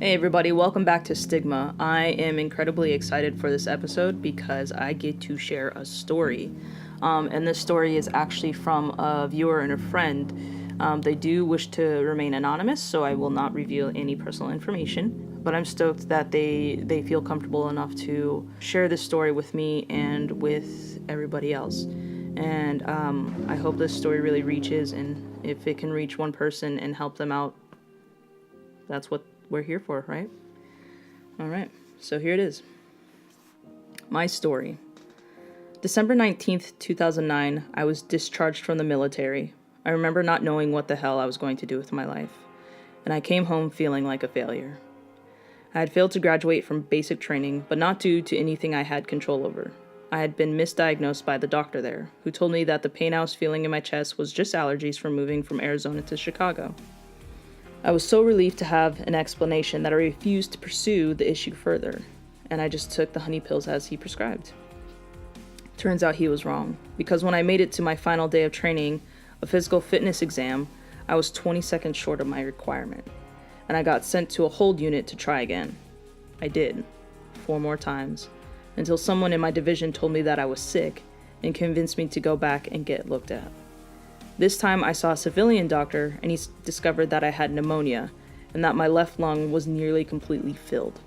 Hey everybody, welcome back to Stigma. I am incredibly excited for this episode because I get to share a story. And this story is actually from a viewer and a friend. They do wish to remain anonymous, so I will not reveal any personal information. But I'm stoked that they feel comfortable enough to share this story with me and with everybody else. And I hope this story really reaches, and if it can reach one person and help them out, that's what we're here for, right? All right, so here it is. My story. December 19th, 2009, I was discharged from the military. I remember not knowing what the hell I was going to do with my life, and I came home feeling like a failure. I had failed to graduate from basic training, but not due to anything I had control over. I had been misdiagnosed by the doctor there, who told me that the pain I was feeling in my chest was just allergies from moving from Arizona to Chicago. I was so relieved to have an explanation that I refused to pursue the issue further, and I just took the honey pills as he prescribed. Turns out he was wrong, because when I made it to my final day of training, a physical fitness exam, I was 20 seconds short of my requirement, and I got sent to a hold unit to try again. I did, 4 more times, until someone in my division told me that I was sick and convinced me to go back and get looked at. This time I saw a civilian doctor, and he discovered that I had pneumonia and that my left lung was nearly completely filled.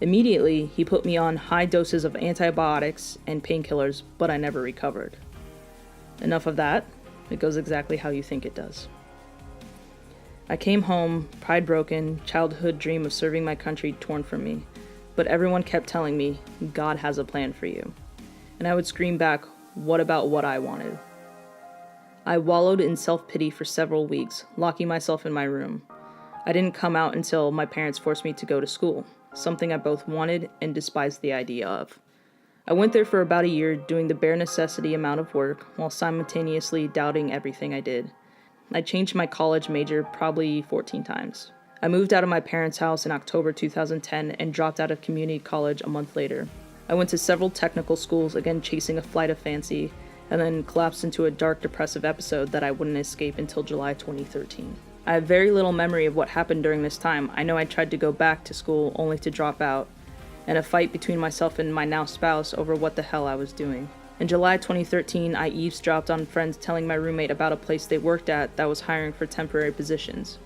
Immediately, he put me on high doses of antibiotics and painkillers, but I never recovered. Enough of that. It goes exactly how you think it does. I came home, pride broken, childhood dream of serving my country torn from me, but everyone kept telling me, God has a plan for you. And I would scream back, what about what I wanted? I wallowed in self-pity for several weeks, locking myself in my room. I didn't come out until my parents forced me to go to school, something I both wanted and despised the idea of. I went there for about a year, doing the bare necessity amount of work, while simultaneously doubting everything I did. I changed my college major probably 14 times. I moved out of my parents' house in October 2010 and dropped out of community college a month later. I went to several technical schools, again chasing a flight of fancy, and then collapsed into a dark, depressive episode that I wouldn't escape until July 2013. I have very little memory of what happened during this time. I know I tried to go back to school only to drop out, and a fight between myself and my now spouse over what the hell I was doing. In July 2013, I eavesdropped on friends telling my roommate about a place they worked at that was hiring for temporary positions.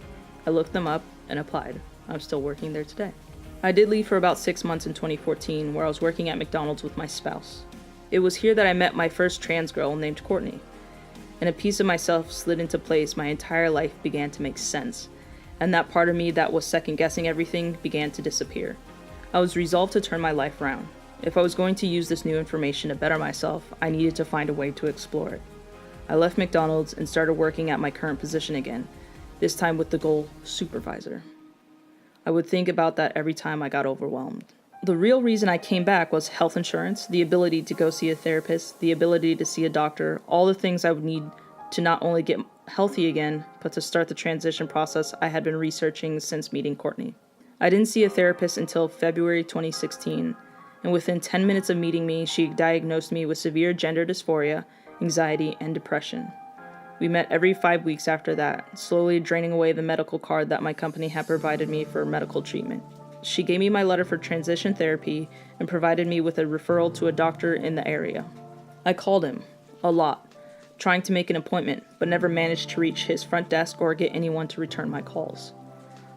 I looked them up and applied. I'm still working there today. I did leave for about 6 months in 2014, where I was working at McDonald's with my spouse. It was here that I met my first trans girl named Courtney, and a piece of myself slid into place. My entire life began to make sense, and that part of me that was second-guessing everything began to disappear. I was resolved to turn my life around. If I was going to use this new information to better myself, I needed to find a way to explore it. I left McDonald's and started working at my current position again, this time with the goal supervisor. I would think about that every time I got overwhelmed. The real reason I came back was health insurance, the ability to go see a therapist, the ability to see a doctor, all the things I would need to not only get healthy again, but to start the transition process I had been researching since meeting Courtney. I didn't see a therapist until February 2016, and within 10 minutes of meeting me, she diagnosed me with severe gender dysphoria, anxiety, and depression. We met every 5 weeks after that, slowly draining away the medical card that my company had provided me for medical treatment. She gave me my letter for transition therapy and provided me with a referral to a doctor in the area. I called him, a lot, trying to make an appointment, but never managed to reach his front desk or get anyone to return my calls.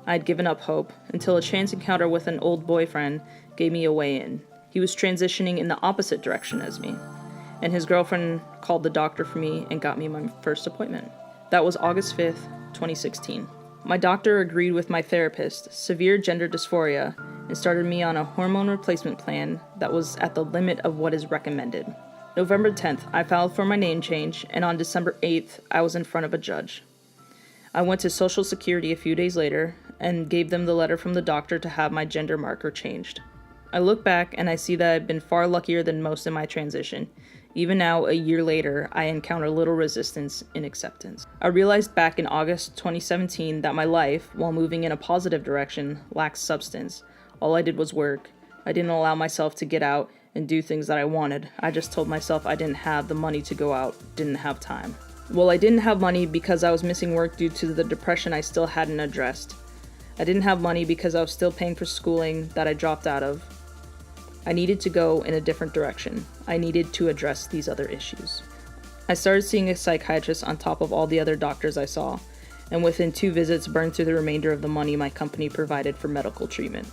I had given up hope until a chance encounter with an old boyfriend gave me a way in. He was transitioning in the opposite direction as me, and his girlfriend called the doctor for me and got me my first appointment. That was August 5th, 2016. My doctor agreed with my therapist, severe gender dysphoria, and started me on a hormone replacement plan that was at the limit of what is recommended. November 10th, I filed for my name change, and on December 8th, I was in front of a judge. I went to Social Security a few days later and gave them the letter from the doctor to have my gender marker changed. I look back and I see that I've been far luckier than most in my transition. Even now, a year later, I encounter little resistance in acceptance. I realized back in August 2017 that my life, while moving in a positive direction, lacked substance. All I did was work. I didn't allow myself to get out and do things that I wanted. I just told myself I didn't have the money to go out, didn't have time. Well, I didn't have money because I was missing work due to the depression I still hadn't addressed. I didn't have money because I was still paying for schooling that I dropped out of. I needed to go in a different direction. I needed to address these other issues. I started seeing a psychiatrist on top of all the other doctors I saw, and within 2 visits burned through the remainder of the money my company provided for medical treatment.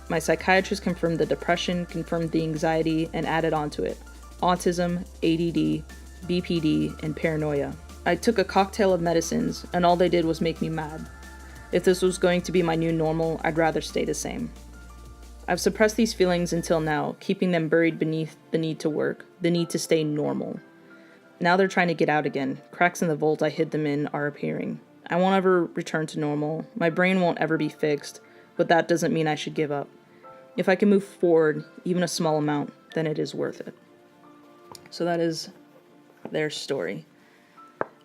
My psychiatrist confirmed the depression, confirmed the anxiety, and added onto it autism, ADD, BPD, and paranoia. I took a cocktail of medicines, and all they did was make me mad. If this was going to be my new normal, I'd rather stay the same. I've suppressed these feelings until now, keeping them buried beneath the need to work, the need to stay normal. Now they're trying to get out again. Cracks in the vault I hid them in are appearing. I won't ever return to normal. My brain won't ever be fixed, but that doesn't mean I should give up. If I can move forward, even a small amount, then it is worth it. So that is their story.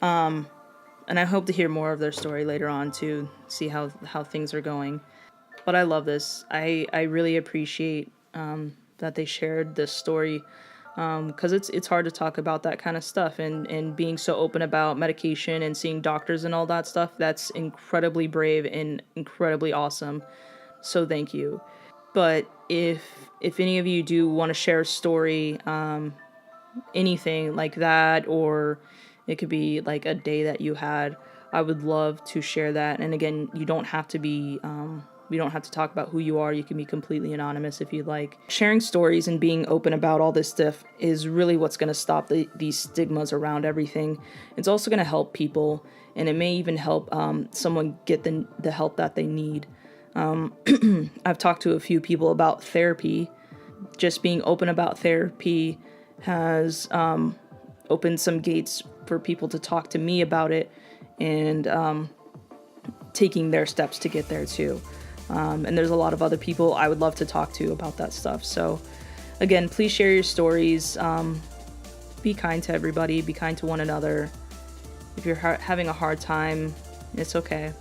And I hope to hear more of their story later on to see how things are going. But I love this. I really appreciate that they shared this story, because it's hard to talk about that kind of stuff, and being so open about medication and seeing doctors and all that stuff. That's incredibly brave and incredibly awesome. So thank you. But if any of you do want to share a story, anything like that, or it could be like a day that you had, I would love to share that. And again, you don't have to be we don't have to talk about who you are. You can be completely anonymous if you'd like. Sharing stories and being open about all this stuff is really what's going to stop these stigmas around everything. It's also going to help people, and it may even help someone get the help that they need. I've talked to a few people about therapy. Just being open about therapy has opened some gates for people to talk to me about it, and taking their steps to get there too. And there's a lot of other people I would love to talk to about that stuff. So again, please share your stories. Be kind to everybody. Be kind to one another. If you're having a hard time, it's okay.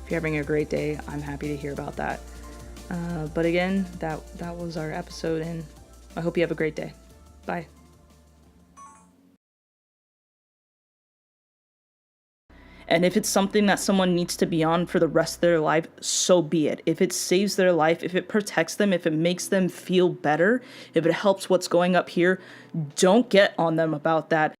If you're having a great day, I'm happy to hear about that. But again, that was our episode, and I hope you have a great day. Bye. And if it's something that someone needs to be on for the rest of their life, so be it. If it saves their life, if it protects them, if it makes them feel better, if it helps what's going up here, don't get on them about that.